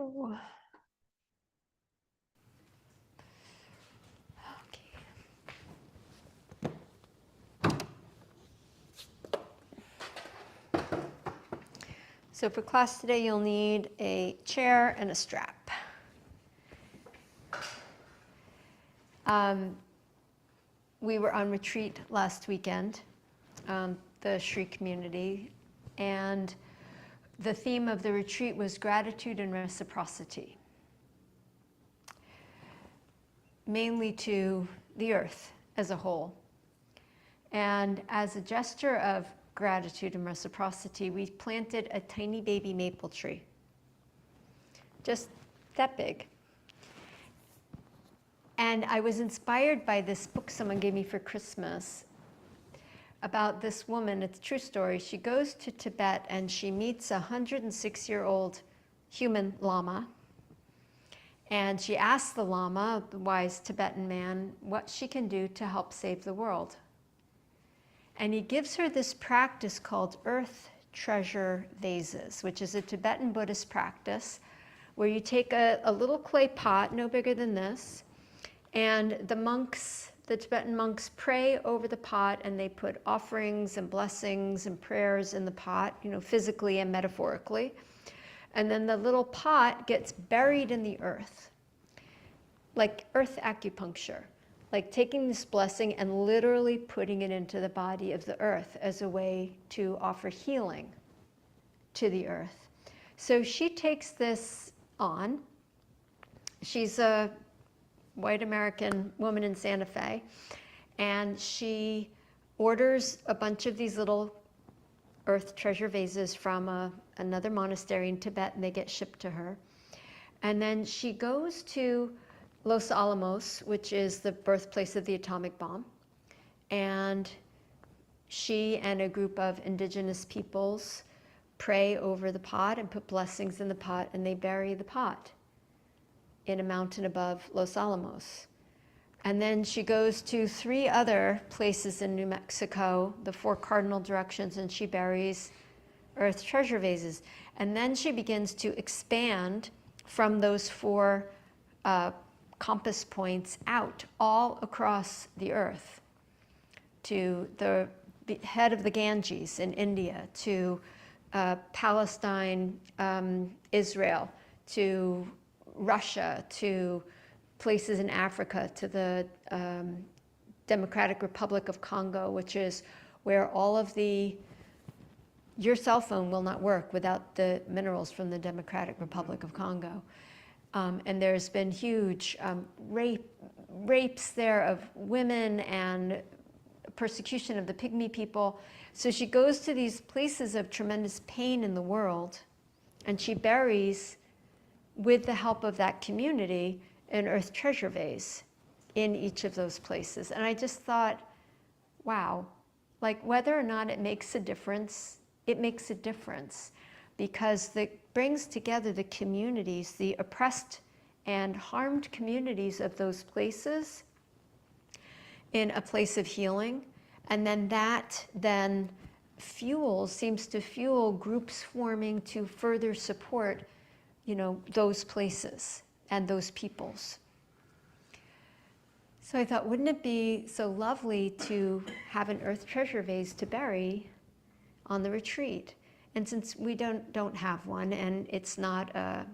go. So for class today, you'll need a chair and a strap. We were on retreat last weekend, the Shree community, and the theme of the retreat was gratitude and reciprocity, mainly to the earth as a whole. And as a gesture of gratitude and reciprocity, we planted a tiny baby maple tree, just that big. And I was inspired by this book someone gave me for Christmas about this woman. It's a true story. She goes to Tibet and she meets a 106-year-old human lama. And she asks the lama, the wise Tibetan man, what she can do to help save the world. And he gives her this practice called earth treasure vases, which is a Tibetan Buddhist practice where you take a little clay pot, no bigger than this, and the Tibetan monks pray over the pot, and they put offerings and blessings and prayers in the pot, physically and metaphorically. And then the little pot gets buried in the earth, like earth acupuncture. Like taking this blessing and literally putting it into the body of the earth as a way to offer healing to the earth. So she takes this on. She's a white American woman in Santa Fe, and she orders a bunch of these little earth treasure vases from another monastery in Tibet, and they get shipped to her. And then she goes to Los Alamos, which is the birthplace of the atomic bomb. And she and a group of indigenous peoples pray over the pot and put blessings in the pot, and they bury the pot in a mountain above Los Alamos. And then she goes to 3 other places in New Mexico, the 4 cardinal directions, and she buries earth treasure vases. And then she begins to expand from those 4 compass points out all across the earth, to the head of the Ganges in India, to Palestine, Israel, to Russia, to places in Africa, to the Democratic Republic of Congo, which is where all of your cell phone will not work without the minerals from the Democratic Republic of Congo. And there's been huge rapes there of women and persecution of the Pygmy people. So she goes to these places of tremendous pain in the world, and she buries, with the help of that community, an earth treasure vase in each of those places. And I just thought, wow, like whether or not it makes a difference, it makes a difference, because it brings together the communities, the oppressed and harmed communities of those places in a place of healing. And then that seems to fuel groups forming to further support, those places and those peoples. So I thought, wouldn't it be so lovely to have an earth treasure vase to bury on the retreat? And since we don't have one, and it's not a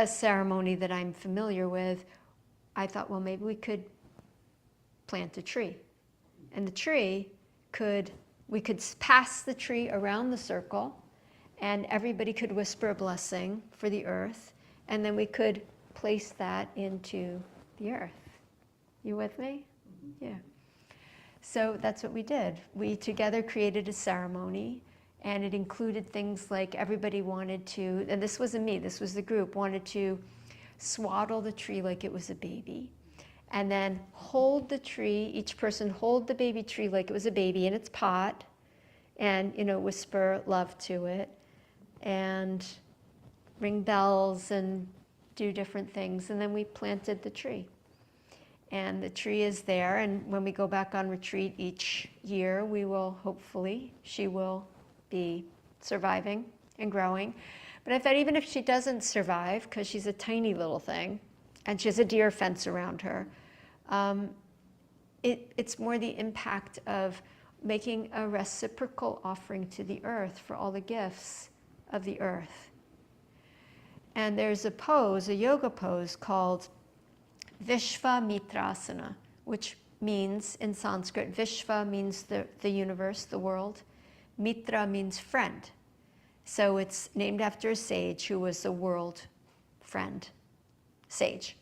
ceremony that I'm familiar with, I thought, well, maybe we could plant a tree. And the tree we could pass the tree around the circle, and everybody could whisper a blessing for the earth, and then we could place that into the earth. You with me? Yeah. So that's what we did. We together created a ceremony, and it included things like everybody wanted to, and this wasn't me, this was the group, wanted to swaddle the tree like it was a baby, and then hold the tree, each person hold the baby tree like it was a baby in its pot, and whisper love to it, and ring bells and do different things, and then we planted the tree. And the tree is there, and when we go back on retreat each year, she will be surviving and growing. But I thought even if she doesn't survive, because she's a tiny little thing, and she has a deer fence around her, it's more the impact of making a reciprocal offering to the earth for all the gifts of the earth. And there's a pose, a yoga pose called Vishvamitrasana, which means in Sanskrit, Vishva means the universe, the world. Mitra means friend. So it's named after a sage who was a world friend, sage.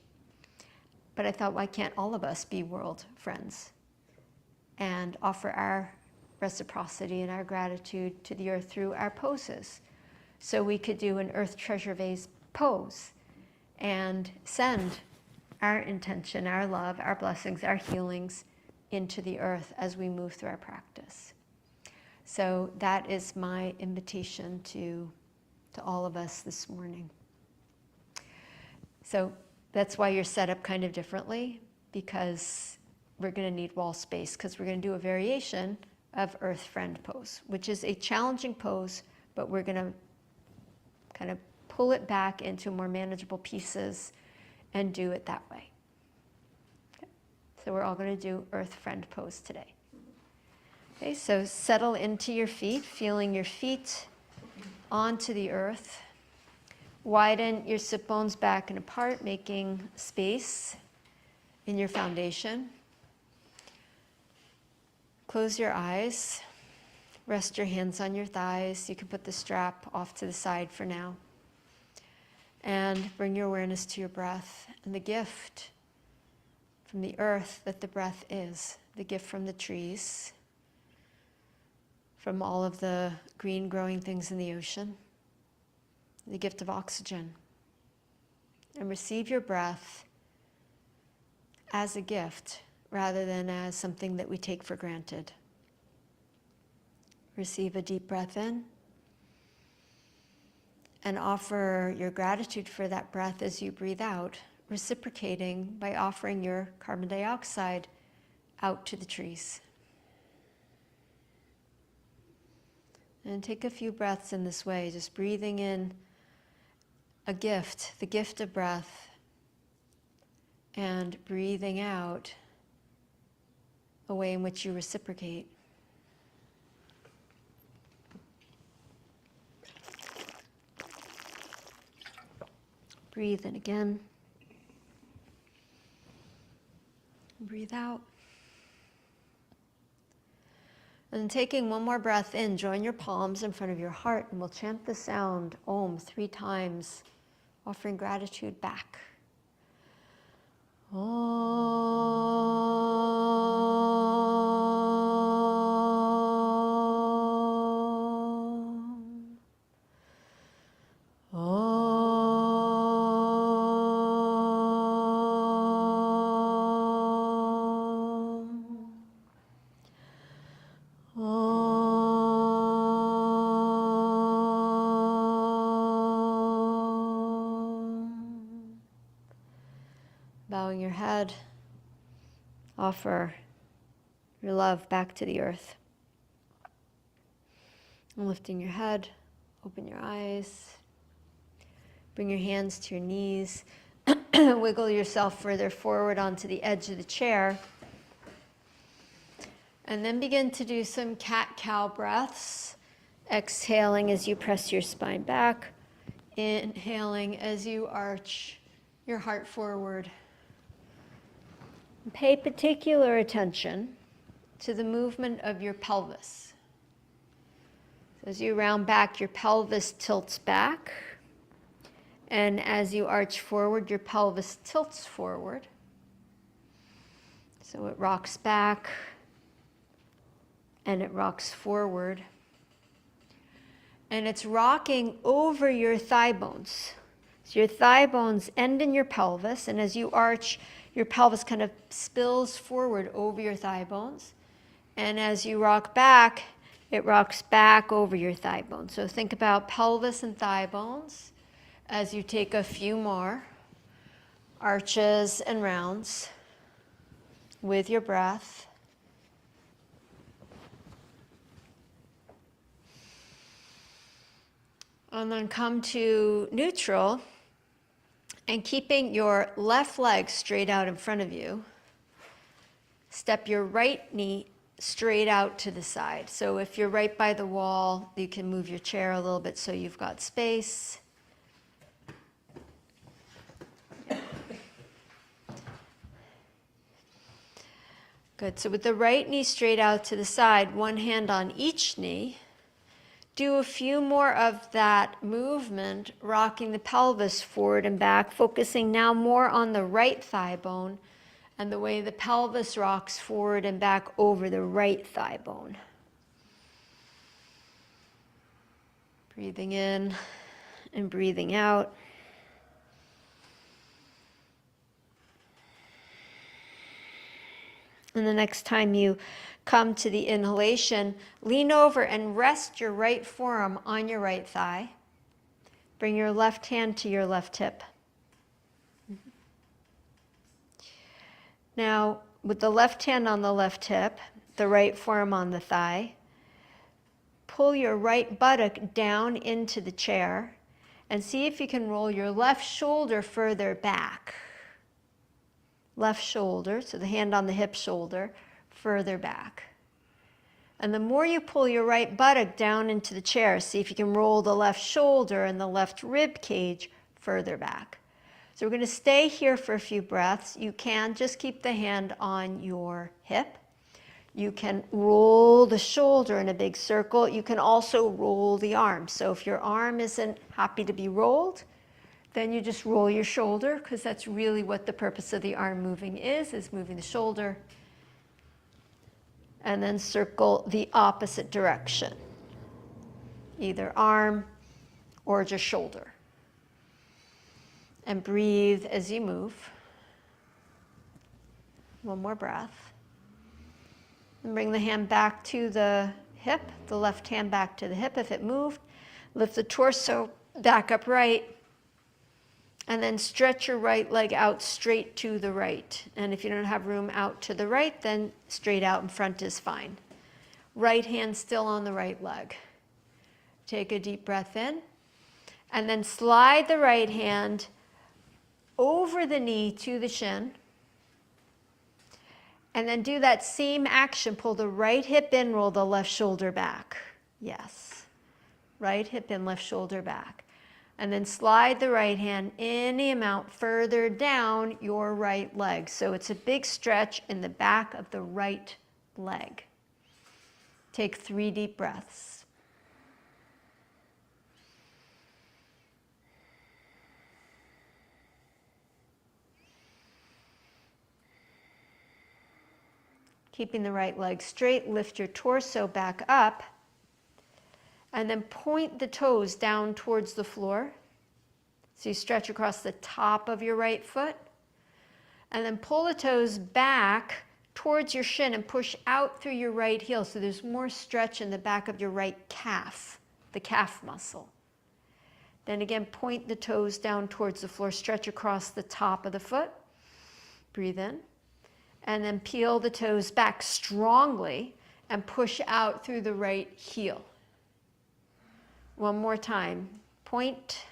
But I thought, why can't all of us be world friends and offer our reciprocity and our gratitude to the earth through our poses? So we could do an earth treasure vase pose and send our intention, our love, our blessings, our healings into the earth as we move through our practice. So that is my invitation to all of us this morning. So that's why you're set up kind of differently, because we're going to need wall space, because we're going to do a variation of Earth Friend pose, which is a challenging pose, but we're going to kind of pull it back into more manageable pieces and do it that way. Okay. So we're all going to do Earth Friend pose today. Okay, so settle into your feet, feeling your feet onto the earth. Widen your sit bones back and apart, making space in your foundation. Close your eyes. Rest your hands on your thighs. You can put the strap off to the side for now. And bring your awareness to your breath and the gift from the earth that the breath is, the gift from the trees, from all of the green growing things in the ocean, the gift of oxygen. And receive your breath as a gift rather than as something that we take for granted. Receive a deep breath in and offer your gratitude for that breath as you breathe out, reciprocating by offering your carbon dioxide out to the trees. And take a few breaths in this way, just breathing in a gift, the gift of breath, and breathing out a way in which you reciprocate. Breathe in again. Breathe out. And taking one more breath in, join your palms in front of your heart, and we'll chant the sound Om 3 times, offering gratitude back. Om. Om. Bowing your head, offer your love back to the earth. And lifting your head, open your eyes, bring your hands to your knees, wiggle yourself further forward onto the edge of the chair, and then begin to do some cat-cow breaths, exhaling as you press your spine back, inhaling as you arch your heart forward. Pay particular attention to the movement of your pelvis. So as you round back, your pelvis tilts back. And as you arch forward, your pelvis tilts forward. So it rocks back and it rocks forward. And it's rocking over your thigh bones. So your thigh bones end in your pelvis, and as you arch, your pelvis kind of spills forward over your thigh bones. And as you rock back, it rocks back over your thigh bones. So think about pelvis and thigh bones as you take a few more arches and rounds with your breath. And then come to neutral and keeping your left leg straight out in front of you. Step your right knee straight out to the side. So if you're right by the wall, you can move your chair a little bit so you've got space. Good. So with the right knee straight out to the side, one hand on each knee, do a few more of that movement, rocking the pelvis forward and back, focusing now more on the right thigh bone and the way the pelvis rocks forward and back over the right thigh bone. Breathing in and breathing out. And the next time you come to the inhalation, lean over and rest your right forearm on your right thigh. Bring your left hand to your left hip. Now, with the left hand on the left hip, the right forearm on the thigh, pull your right buttock down into the chair and see if you can roll your left shoulder further back. Left shoulder, so the hand on the hip shoulder, further back. And the more you pull your right buttock down into the chair, see if you can roll the left shoulder and the left rib cage further back. So we're going to stay here for a few breaths. You can just keep the hand on your hip. You can roll the shoulder in a big circle. You can also roll the arm. So if your arm isn't happy to be rolled, then you just roll your shoulder, because that's really what the purpose of the arm moving is moving the shoulder. And then circle the opposite direction, either arm or just shoulder. And breathe as you move. One more breath. And bring the hand back to the hip, the left hand back to the hip if it moved. Lift the torso back upright. And then stretch your right leg out straight to the right. And if you don't have room out to the right, then straight out in front is fine. Right hand still on the right leg. Take a deep breath in. And then slide the right hand over the knee to the shin. And then do that same action. Pull the right hip in, roll the left shoulder back. Yes. Right hip in, left shoulder back. And then slide the right hand any amount further down your right leg. So it's a big stretch in the back of the right leg. Take 3 deep breaths. Keeping the right leg straight, lift your torso back up. And then point the toes down towards the floor. So you stretch across the top of your right foot. And then pull the toes back towards your shin and push out through your right heel. So there's more stretch in the back of your right calf, the calf muscle. Then again, point the toes down towards the floor. Stretch across the top of the foot. Breathe in. And then peel the toes back strongly and push out through the right heel. One more time. Point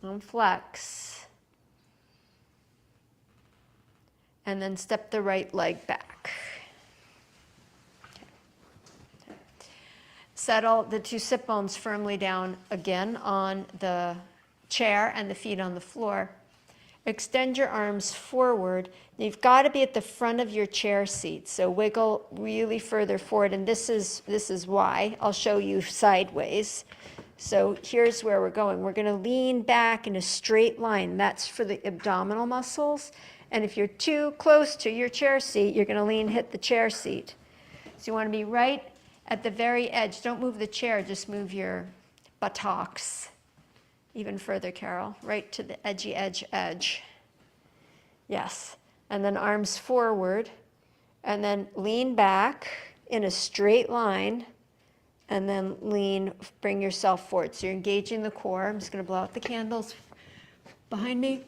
and flex. And then step the right leg back. Okay. Settle the 2 sit bones firmly down again on the chair and the feet on the floor. Extend your arms forward. You've got to be at the front of your chair seat, so wiggle really further forward, and this is why. I'll show you sideways. So here's where we're going. We're going to lean back in a straight line. That's for the abdominal muscles. And if you're too close to your chair seat, you're going to hit the chair seat. So you want to be right at the very edge. Don't move the chair, just move your buttocks. Even further, Carol, right to the edgy edge. Yes. And then arms forward, and then lean back in a straight line, and then bring yourself forward. So you're engaging the core. I'm just going to blow out the candles behind me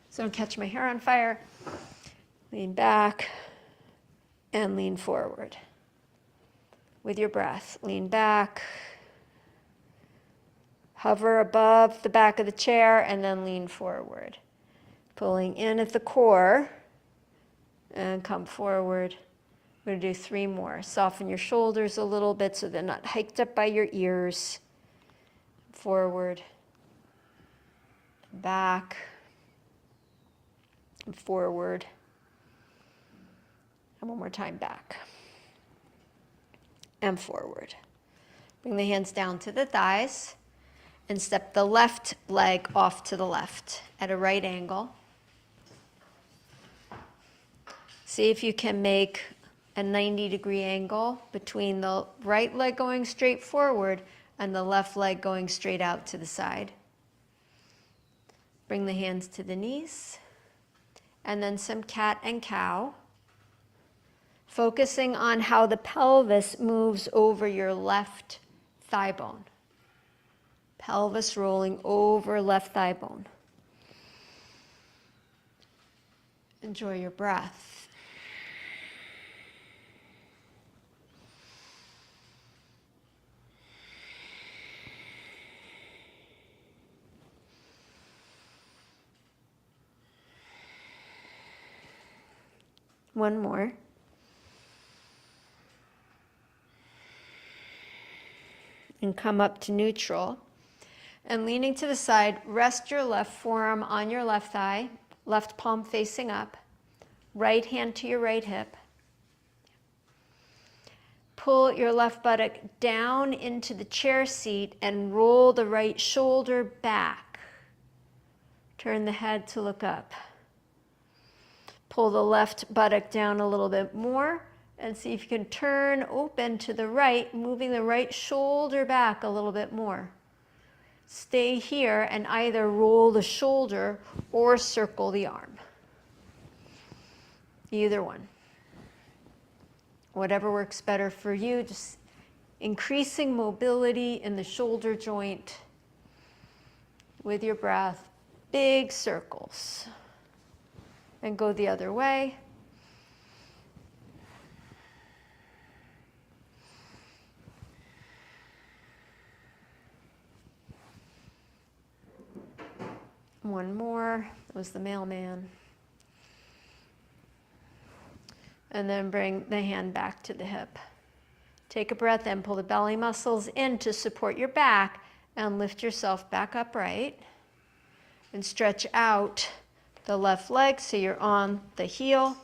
so I don't catch my hair on fire. Lean back and lean forward. With your breath, lean back Hover above the back of the chair and then lean forward. Pulling in at the core and come forward. We're going to do 3 more. Soften your shoulders a little bit so they're not hiked up by your ears. Forward, back, and forward. And one more time, back and forward. Bring the hands down to the thighs and step the left leg off to the left at a right angle. See if you can make a 90-degree angle between the right leg going straight forward and the left leg going straight out to the side. Bring the hands to the knees, and then some cat and cow, focusing on how the pelvis moves over your left thigh bone. Pelvis rolling over left thigh bone. Enjoy your breath. One more. And come up to neutral. And leaning to the side, rest your left forearm on your left thigh, left palm facing up, right hand to your right hip. Pull your left buttock down into the chair seat and roll the right shoulder back. Turn the head to look up. Pull the left buttock down a little bit more and see if you can turn open to the right, moving the right shoulder back a little bit more. Stay here and either roll the shoulder or circle the arm. Either one. Whatever works better for you, just increasing mobility in the shoulder joint with your breath. Big circles. And go the other way. One more. That was the mailman. And then bring the hand back to the hip. Take a breath in, pull the belly muscles in to support your back and lift yourself back upright. And stretch out the left leg so you're on the heel.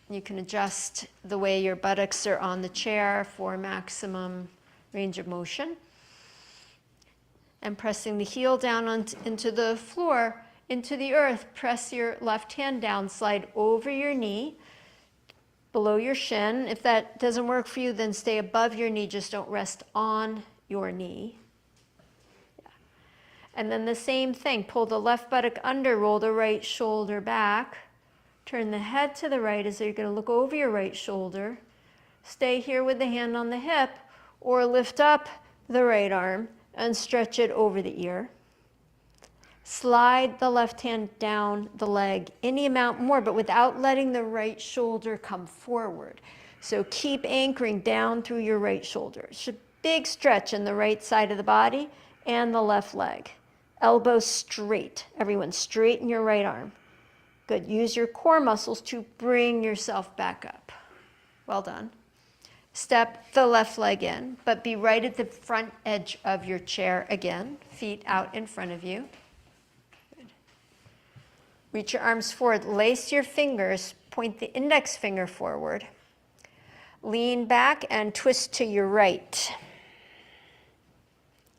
You can adjust the way your buttocks are on the chair for maximum range of motion. And pressing the heel down into the floor, into the earth, press your left hand down, slide over your knee, below your shin. If that doesn't work for you, then stay above your knee, just don't rest on your knee. And then the same thing, pull the left buttock under, roll the right shoulder back, turn the head to the right as though you're going to look over your right shoulder. Stay here with the hand on the hip, or lift up the right arm and stretch it over the ear. Slide the left hand down the leg any amount more, but without letting the right shoulder come forward. So keep anchoring down through your right shoulder. It's a big stretch in the right side of the body and the left leg. Elbows straight. Everyone, straighten your right arm. Good. Use your core muscles to bring yourself back up. Well done. Step the left leg in, but be right at the front edge of your chair again. Feet out in front of you. Good. Reach your arms forward. Lace your fingers. Point the index finger forward. Lean back and twist to your right.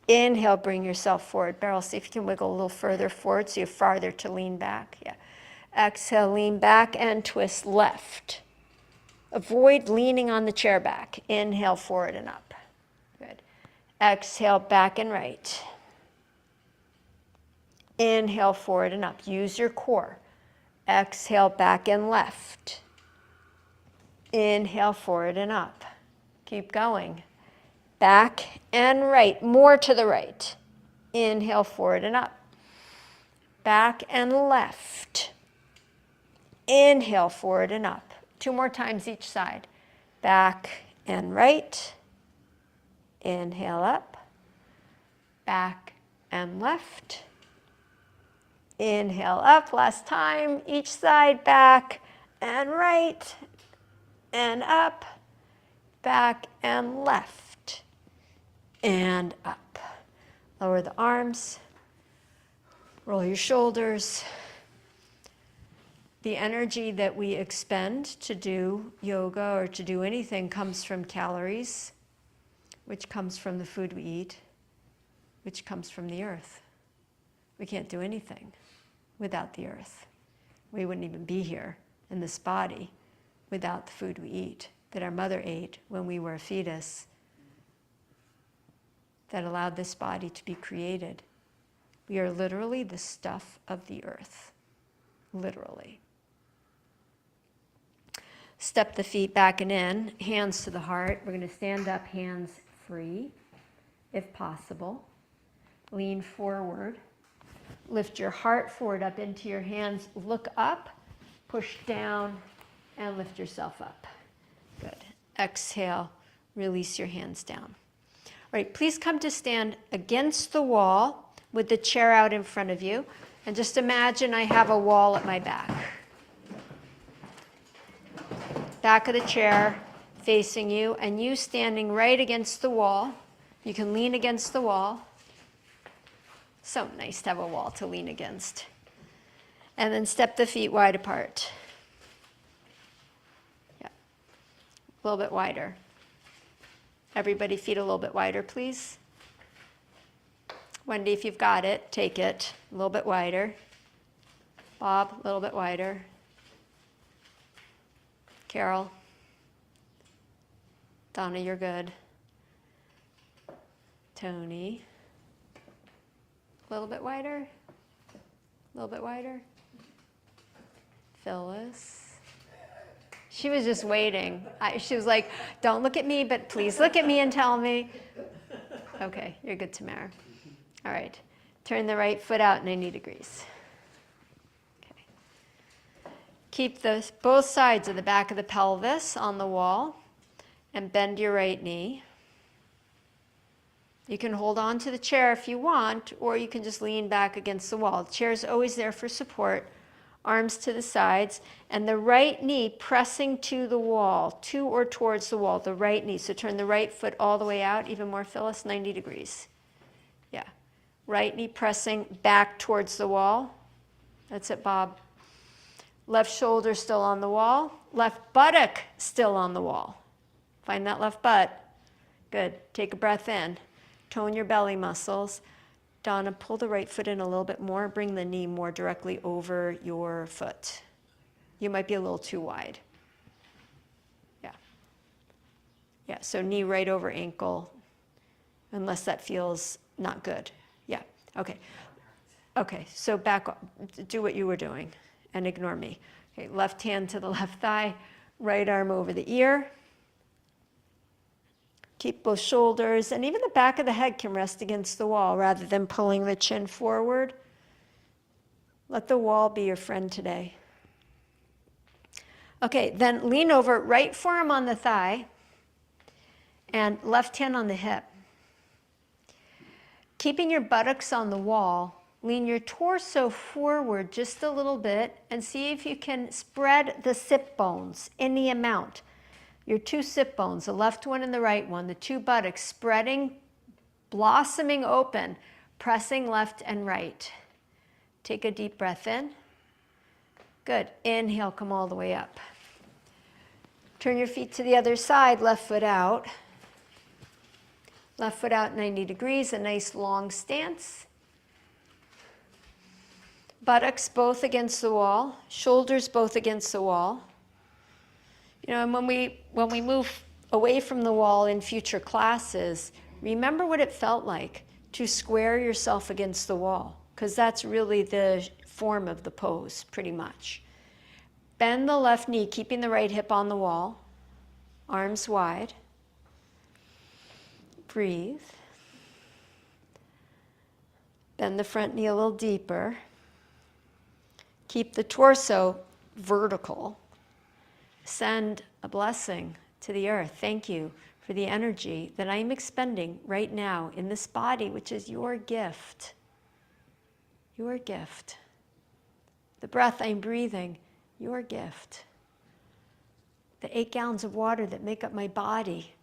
Inhale, bring yourself forward. Beryl, see if you can wiggle a little further forward so you're farther to lean back. Yeah. Exhale, lean back and twist left. Avoid leaning on the chair back. Inhale, forward and up. Good. Exhale, back and right. Inhale, forward and up. Use your core. Exhale, back and left. Inhale, forward and up. Keep going. Back and right. More to the right. Inhale, forward and up. Back and left. Inhale, forward and up. 2 more times each side. Back and right. Inhale up. back and left. Inhale up, last time, each side, back and right, and up, back and left, and up. Lower the arms, roll your shoulders. The energy that we expend to do yoga or to do anything comes from calories, which comes from the food we eat, which comes from the earth. We can't do anything without the earth. We wouldn't even be here in this body without the food we eat, that our mother ate when we were a fetus, that allowed this body to be created. We are literally the stuff of the earth, literally. Step the feet back and in, hands to the heart. We're going to stand up, hands free, if possible. Lean forward. Lift your heart forward up into your hands. Look up, push down, and lift yourself up. Good. Exhale, release your hands down. All right, please come to stand against the wall with the chair out in front of you. And just imagine I have a wall at my back. Back of the chair facing you, and you standing right against the wall. You can lean against the wall. So nice to have a wall to lean against. And then step the feet wide apart. Yeah. A little bit wider. Everybody feet a little bit wider, please. Wendy, if you've got it, take it. A little bit wider. Bob, a little bit wider. Carol. Donna, you're good. Tony. A little bit wider. A little bit wider. Phyllis. She was just waiting. She was like, don't look at me, but please look at me and tell me. Okay, you're good, Tamara. All right. Turn the right foot out 90 degrees. Okay. Keep both sides of the back of the pelvis on the wall and bend your right knee. You can hold on to the chair if you want, or you can just lean back against the wall. The chair is always there for support. Arms to the sides, and the right knee pressing to the wall, to or towards the wall, the right knee. So turn the right foot all the way out, even more, Phyllis, 90 degrees. Yeah. Right knee pressing back towards the wall. That's it, Bob. Left shoulder still on the wall. Left buttock still on the wall. Find that left butt. Good. Take a breath in. Tone your belly muscles. Donna, pull the right foot in a little bit more. Bring the knee more directly over your foot. You might be a little too wide. Yeah. Yeah, so knee right over ankle, unless that feels not good. Yeah, okay. Okay, so back up. Do what you were doing and ignore me. Okay, left hand to the left thigh, right arm over the ear. Keep both shoulders, and even the back of the head can rest against the wall rather than pulling the chin forward. Let the wall be your friend today. Okay, then lean over, right forearm on the thigh, and left hand on the hip. Keeping your buttocks on the wall, lean your torso forward just a little bit and see if you can spread the sit bones, any amount. Your two sit bones, the left one and the right one, the two buttocks spreading, blossoming open, pressing left and right. Take a deep breath in. Good. Inhale, come all the way up. Turn your feet to the other side, left foot out. Left foot out 90 degrees, a nice long stance. Buttocks both against the wall, shoulders both against the wall. You know, and when we move away from the wall in future classes, remember what it felt like to square yourself against the wall, because that's really the form of the pose, pretty much. Bend the left knee, keeping the right hip on the wall, arms wide. Breathe. Bend the front knee a little deeper. Keep the torso vertical. Send a blessing to the earth. Thank you for the energy that I'm expending right now in this body, which is your gift. Your gift. The breath I'm breathing, your gift. The 8 gallons of water that make up my body,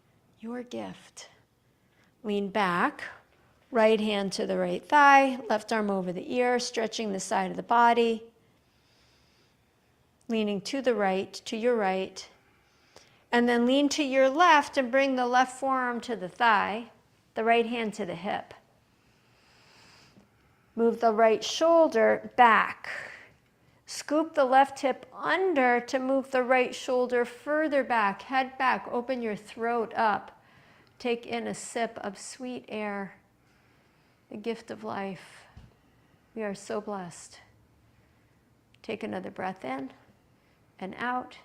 your gift. Lean back, right hand to the right thigh, left arm over the ear, stretching the side of the body. Leaning to the right, to your right. And then lean to your left and bring the left forearm to the thigh, the right hand to the hip. Move the right shoulder back. Scoop the left hip under to move the right shoulder further back. Head back, open your throat up. Take in a sip of sweet air, the gift of life. We are so blessed. Take another breath in and out.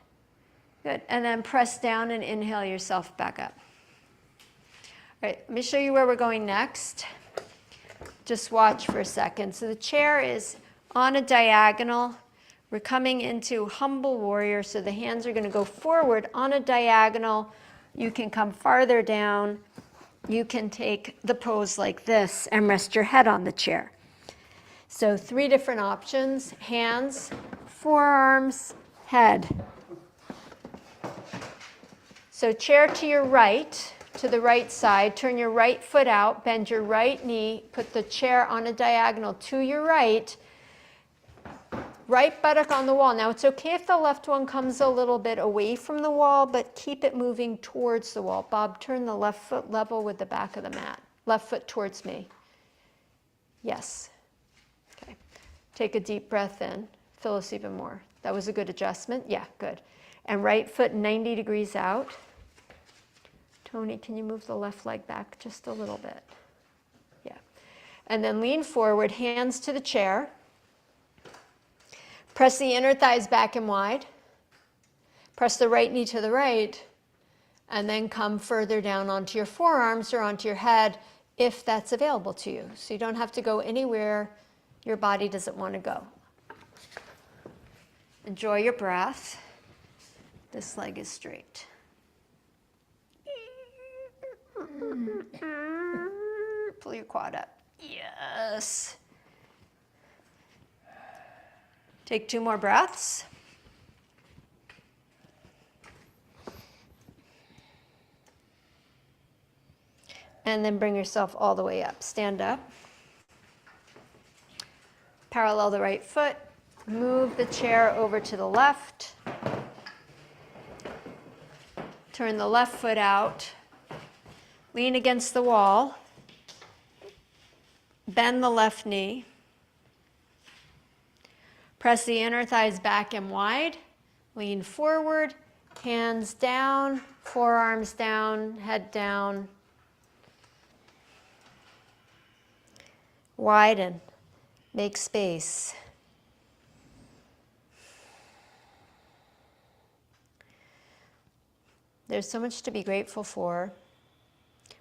Good. And then press down and inhale yourself back up. All right, let me show you where we're going next. Just watch for a second. So the chair is on a diagonal. We're coming into humble warrior, so the hands are going to go forward on a diagonal. You can come farther down. You can take the pose like this and rest your head on the chair. So 3 different options: hands, forearms, head. So chair to your right, to the right side, turn your right foot out, bend your right knee, put the chair on a diagonal to your right, right buttock on the wall. Now it's okay if the left one comes a little bit away from the wall, but keep it moving towards the wall. Bob, turn the left foot level with the back of the mat. Left foot towards me. Yes. Okay. Take a deep breath in. Fill us even more. That was a good adjustment. Yeah, good. And right foot 90 degrees out. Tony, can you move the left leg back just a little bit? Yeah. And then lean forward, hands to the chair. Press the inner thighs back and wide. Press the right knee to the right. And then come further down onto your forearms or onto your head if that's available to you. So you don't have to go anywhere your body doesn't want to go. Enjoy your breath. This leg is straight. Pull your quad up. Yes. Take 2 more breaths. And then bring yourself all the way up. Stand up. Parallel the right foot. Move the chair over to the left. Turn the left foot out. Lean against the wall. Bend the left knee. Press the inner thighs back and wide. Lean forward. Hands down. Forearms down. Head down. Widen. Make space. There's so much to be grateful for,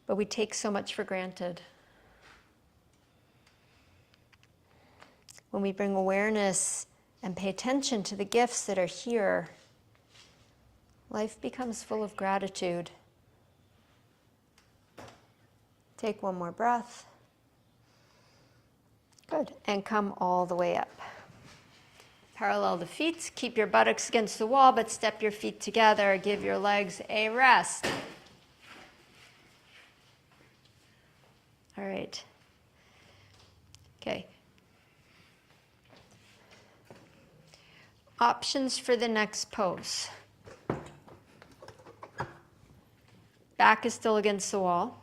but we take so much for granted. When we bring awareness and pay attention to the gifts that are here, life becomes full of gratitude. Take 1 more breath. Good. And come all the way up. Parallel the feet. Keep your buttocks against the wall, but step your feet together. Give your legs a rest. All right. Okay. Options for the next pose. Back is still against the wall.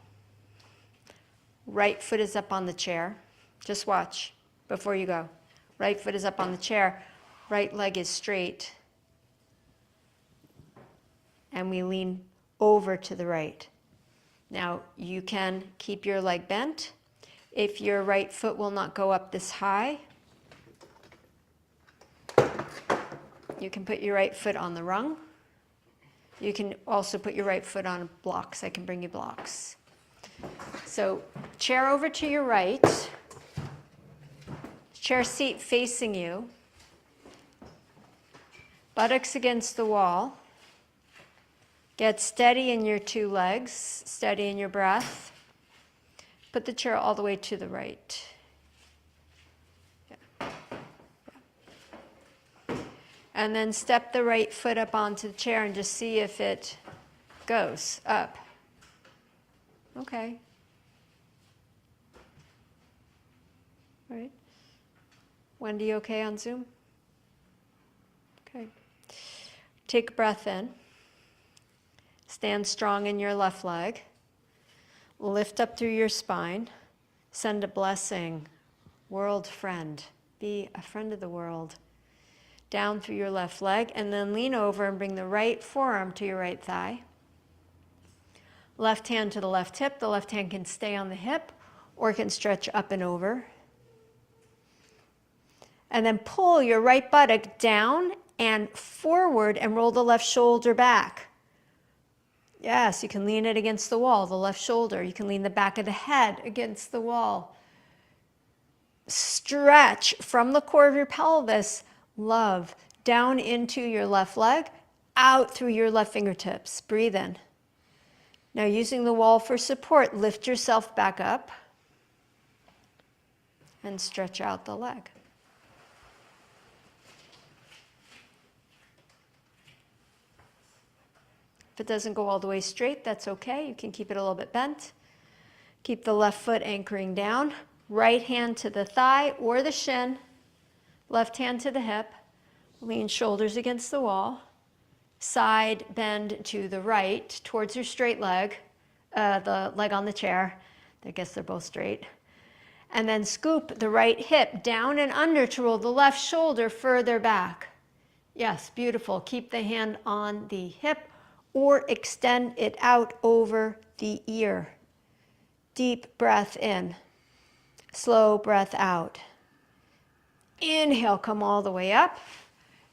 Right foot is up on the chair. Just watch before you go. Right foot is up on the chair. Right leg is straight. And we lean over to the right. Now, you can keep your leg bent. If your right foot will not go up this high, you can put your right foot on the rung. You can also put your right foot on blocks. I can bring you blocks. So, chair over to your right. Chair seat facing you. Buttocks against the wall. Get steady in your two legs, steady in your breath. Put the chair all the way to the right. Yeah. Yeah. And then step the right foot up onto the chair and just see if it goes up. Okay. All right. Wendy, okay on Zoom? Okay. Take a breath in. Stand strong in your left leg. Lift up through your spine. Send a blessing. World friend. Be a friend of the world. Down through your left leg, and then lean over and bring the right forearm to your right thigh. Left hand to the left hip. The left hand can stay on the hip or can stretch up and over. And then pull your right buttock down and forward and roll the left shoulder back. Yes, you can lean it against the wall, the left shoulder. You can lean the back of the head against the wall. Stretch from the core of your pelvis, love, down into your left leg, out through your left fingertips. Breathe in. Now using the wall for support, lift yourself back up and stretch out the leg. If it doesn't go all the way straight, that's okay. You can keep it a little bit bent. Keep the left foot anchoring down. Right hand to the thigh or the shin. Left hand to the hip. Lean shoulders against the wall. Side bend to the right towards your straight leg. The leg on the chair. I guess they're both straight. And then scoop the right hip down and under to roll the left shoulder further back. Yes, beautiful. Keep the hand on the hip or extend it out over the ear. Deep breath in. Slow breath out. Inhale, come all the way up.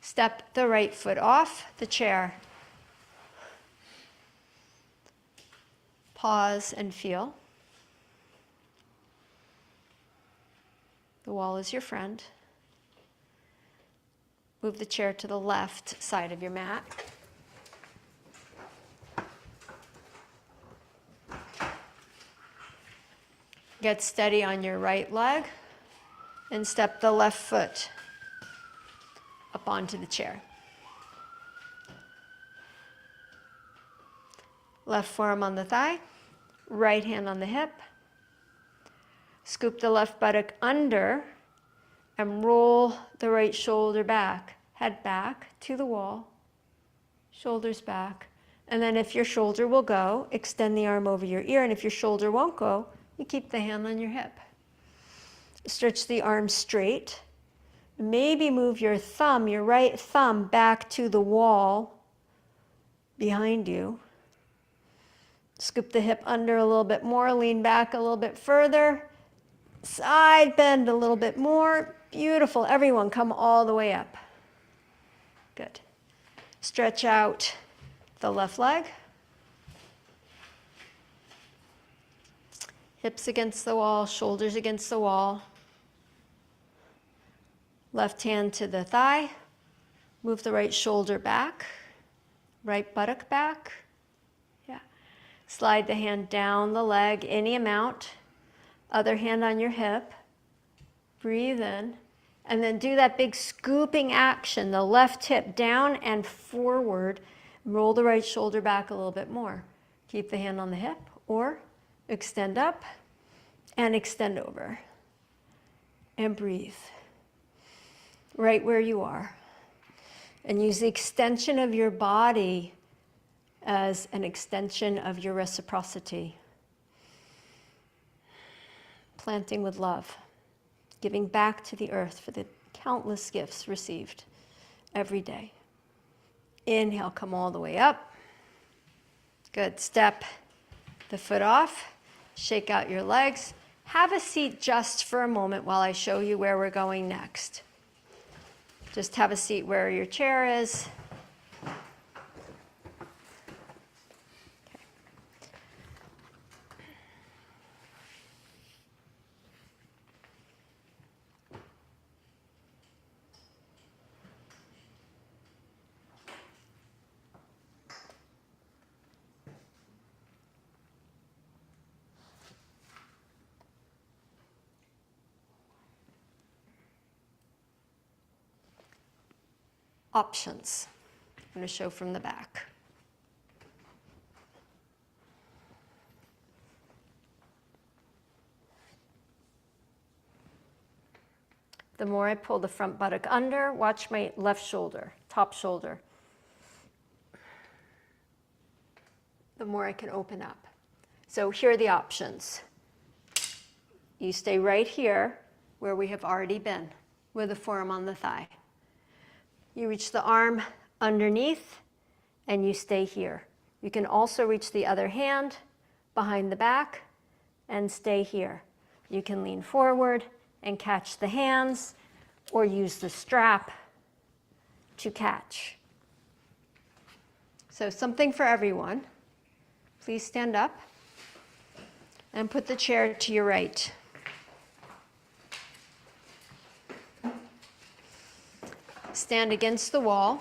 Step the right foot off the chair. Pause and feel. The wall is your friend. Move the chair to the left side of your mat. Get steady on your right leg and step the left foot up onto the chair. Left forearm on the thigh, right hand on the hip. Scoop the left buttock under and roll the right shoulder back. Head back to the wall, shoulders back. And then if your shoulder will go, extend the arm over your ear. And if your shoulder won't go, you keep the hand on your hip. Stretch the arm straight. Maybe move your thumb, your right thumb, back to the wall behind you. Scoop the hip under a little bit more, lean back a little bit further. Side bend a little bit more. Beautiful. Everyone, come all the way up. Good. Stretch out the left leg. Hips against the wall, shoulders against the wall. Left hand to the thigh. Move the right shoulder back. Right buttock back. Yeah. Slide the hand down the leg, any amount. Other hand on your hip. Breathe in. And then do that big scooping action. The left hip down and forward. Roll the right shoulder back a little bit more. Keep the hand on the hip or extend up and extend over. And breathe. Right where you are. And use the extension of your body as an extension of your reciprocity. Planting with love. Giving back to the earth for the countless gifts received every day. Inhale, come all the way up. Good. Step the foot off. Shake out your legs. Have a seat just for a moment while I show you where we're going next. Just have a seat where your chair is. options. I'm going to show from the back. The more I pull the front buttock under, watch my left shoulder, top shoulder. The more I can open up. So here are the options. You stay right here where we have already been, with the forearm on the thigh. You reach the arm underneath and you stay here. You can also reach the other hand behind the back and stay here. You can lean forward and catch the hands or use the strap to catch. So something for everyone. Please stand up and put the chair to your right. Stand against the wall.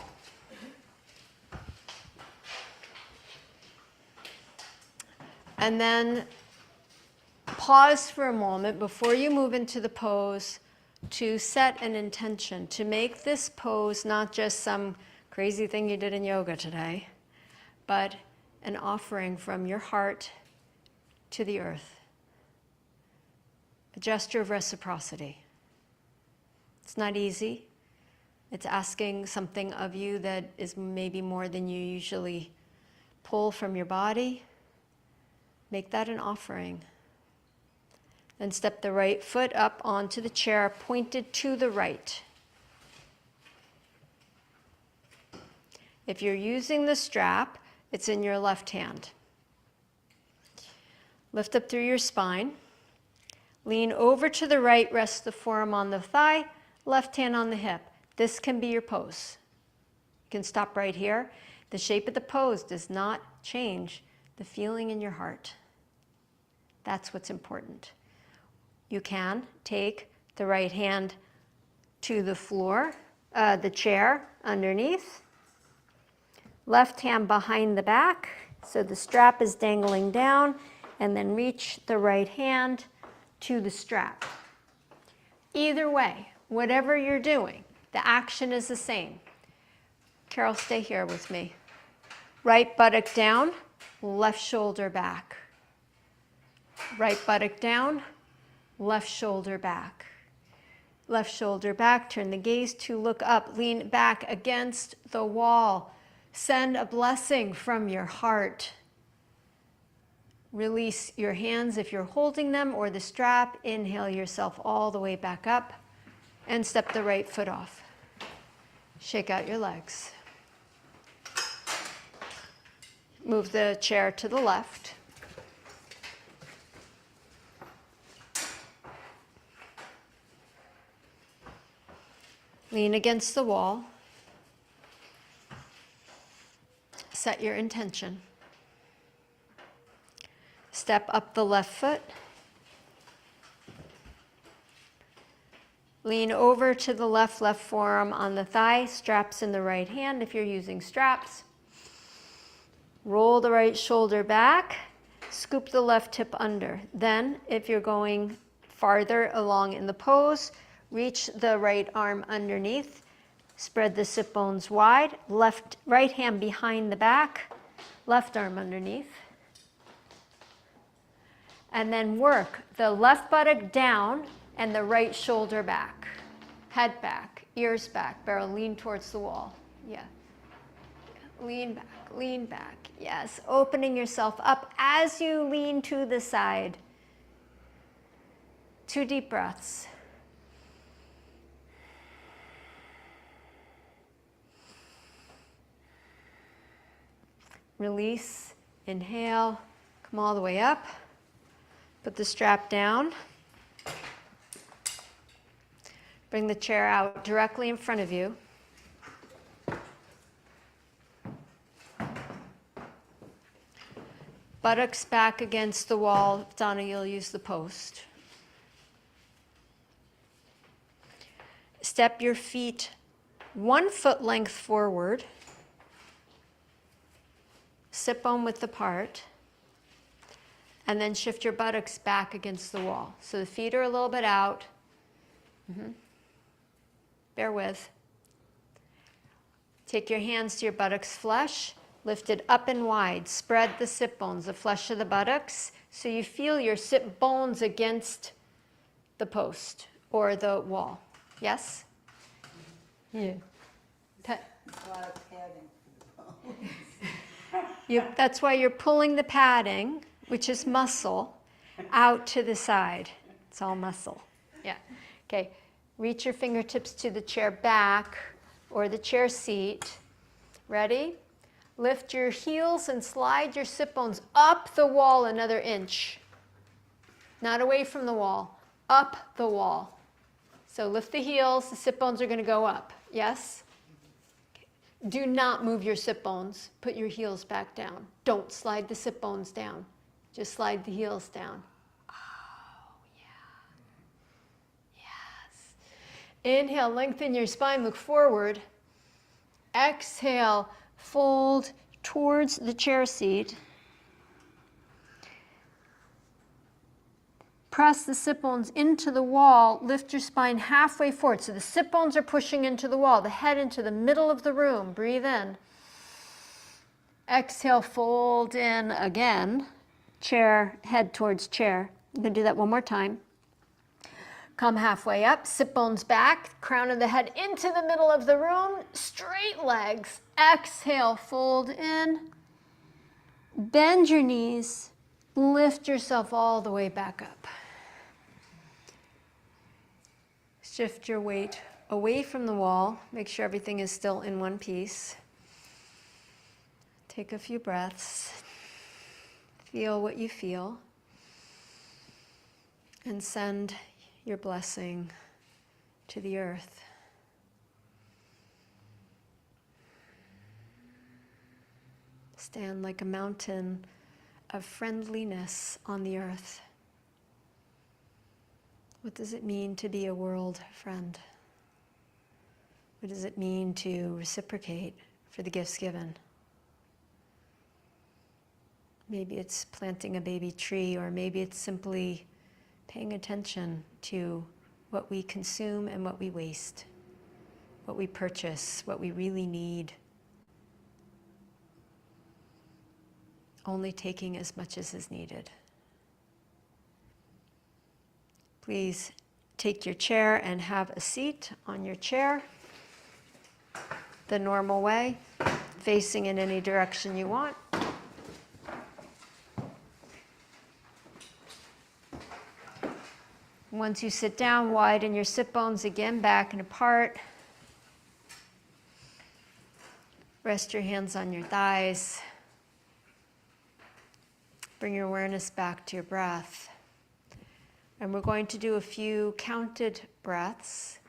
And then pause for a moment before you move into the pose to set an intention, to make this pose not just some crazy thing you did in yoga today, but an offering from your heart to the earth. A gesture of reciprocity. It's not easy. It's asking something of you that is maybe more than you usually pull from your body. Make that an offering. Then step the right foot up onto the chair, pointed to the right. If you're using the strap, it's in your left hand. Lift up through your spine. Lean over to the right, rest the forearm on the thigh, left hand on the hip. This can be your pose. You can stop right here. The shape of the pose does not change the feeling in your heart. That's what's important. You can take the right hand to the floor, the chair underneath. Left hand behind the back, so the strap is dangling down, and then reach the right hand to the strap. Either way, whatever you're doing, the action is the same. Carol, stay here with me. Right buttock down, left shoulder back. Right buttock down, left shoulder back. Left shoulder back, turn the gaze to look up, lean back against the wall. Send a blessing from your heart. Release your hands if you're holding them or the strap. Inhale yourself all the way back up and step the right foot off. Shake out your legs. Move the chair to the left. Lean against the wall. Set your intention. Step up the left foot. Lean over to the left forearm on the thigh, straps in the right hand if you're using straps. Roll the right shoulder back, scoop the left hip under. Then, if you're going farther along in the pose, reach the right arm underneath, spread the sit bones wide, right hand behind the back, left arm underneath. And then work the left buttock down and the right shoulder back. Head back, ears back, barrel lean towards the wall. Yeah. Lean back, lean back. Yes, opening yourself up as you lean to the side. 2 deep breaths. Release, inhale, come all the way up. Put the strap down. Bring the chair out directly in front of you. Buttocks back against the wall. Donna, you'll use the post. Step your feet 1 foot length forward. Sit bone width apart. And then shift your buttocks back against the wall. So the feet are a little bit out. Bear with. Take your hands to your buttocks flush, lift it up and wide. Spread the sit bones, the flesh of the buttocks, so you feel your sit bones against the post or the wall. Yes? Yeah. A lot of padding for the bones. That's why you're pulling the padding, which is muscle, out to the side. It's all muscle. Yeah. Okay. Reach your fingertips to the chair back or the chair seat. Ready? Lift your heels and slide your sit bones up the wall another inch. Not away from the wall, up the wall. So lift the heels, the sit bones are going to go up. Yes? Do not move your sit bones. Put your heels back down. Don't slide the sit bones down. Just slide the heels down. Oh, yeah. Yes. Inhale, lengthen your spine, look forward. Exhale, fold towards the chair seat. Press the sit bones into the wall. Lift your spine halfway forward. So the sit bones are pushing into the wall, the head into the middle of the room. Breathe in. Exhale, fold in again. Chair, head towards chair. I'm going to do that one more time. Come halfway up, sit bones back, crown of the head into the middle of the room, straight legs. Exhale, fold in. Bend your knees, lift yourself all the way back up. Shift your weight away from the wall. Make sure everything is still in one piece. Take a few breaths. Feel what you feel. And send your blessing to the earth. Stand like a mountain of friendliness on the earth. What does it mean to be a world friend? What does it mean to reciprocate for the gifts given? Maybe it's planting a baby tree, or maybe it's simply paying attention to what we consume and what we waste, what we purchase, what we really need. Only taking as much as is needed. Please take your chair and have a seat on your chair the normal way, facing in any direction you want. Once you sit down, widen your sit bones again, back and apart. Rest your hands on your thighs. Bring your awareness back to your breath. And we're going to do a few counted breaths.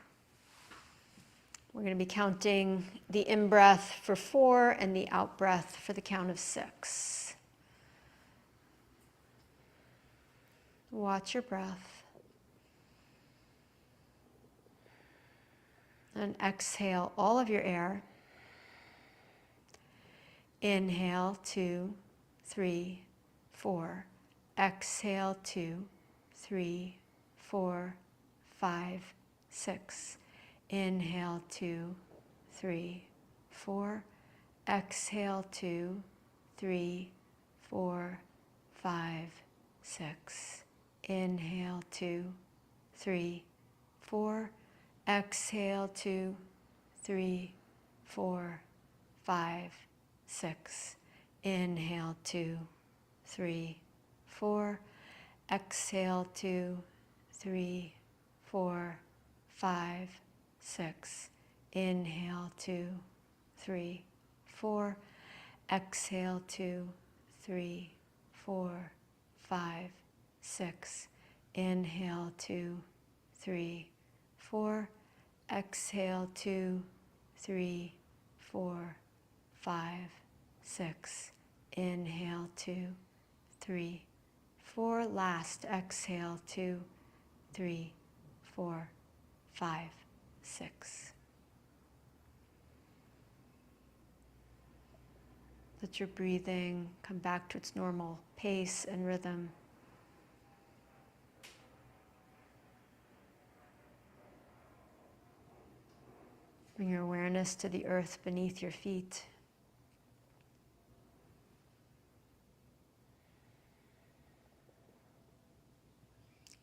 We're going to be counting the in-breath for 4 and the out-breath for the count of 6. Watch your breath. And exhale all of your air. Inhale, 2, 3, 4. Exhale, 2, 3, 4, 5, 6. Inhale, 2, 3, 4. Exhale, 2, 3, 4, 5, 6. Inhale, 2, 3, 4. Exhale, 2, 3, 4, 5, 6. Inhale, 2, 3, 4. Exhale, 2, 3, 4, 5, 6. Inhale, 2, 3, 4. Exhale, 2, 3, 4, 5, 6. Inhale, 2, 3, 4. Exhale, 2, 3, 4, 5, 6. Inhale, 2, 3, 4. Last exhale, 2, 3, 4, 5, 6. Let your breathing come back to its normal pace and rhythm. Bring your awareness to the earth beneath your feet.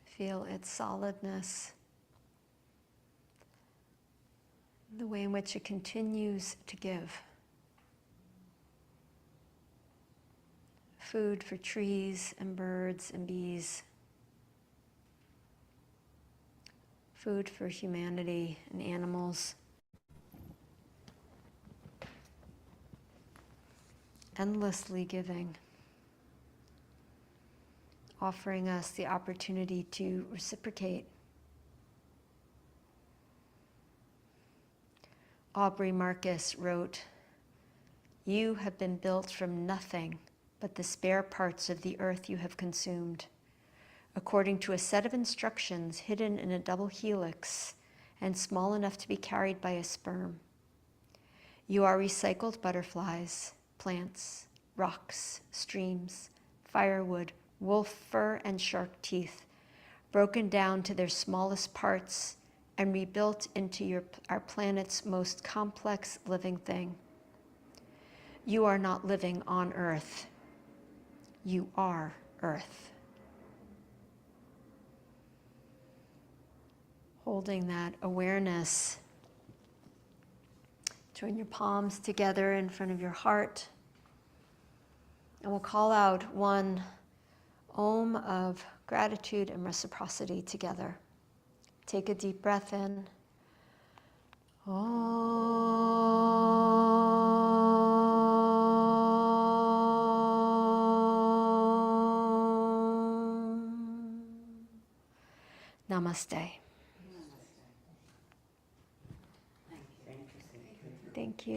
Feel its solidness, the way in which it continues to give. Food for trees and birds and bees. Food for humanity and animals. Endlessly giving. Offering us the opportunity to reciprocate. Aubrey Marcus wrote, "You have been built from nothing but the spare parts of the earth you have consumed, according to a set of instructions hidden in a double helix and small enough to be carried by a sperm. You are recycled butterflies, plants, rocks, streams, firewood, wolf fur and shark teeth, broken down to their smallest parts and rebuilt into our planet's most complex living thing. You are not living on Earth. You are Earth." Holding that awareness, join your palms together in front of your heart, and we'll call out one Om of gratitude and reciprocity together. Take a deep breath in. Om. Namaste. Thank you.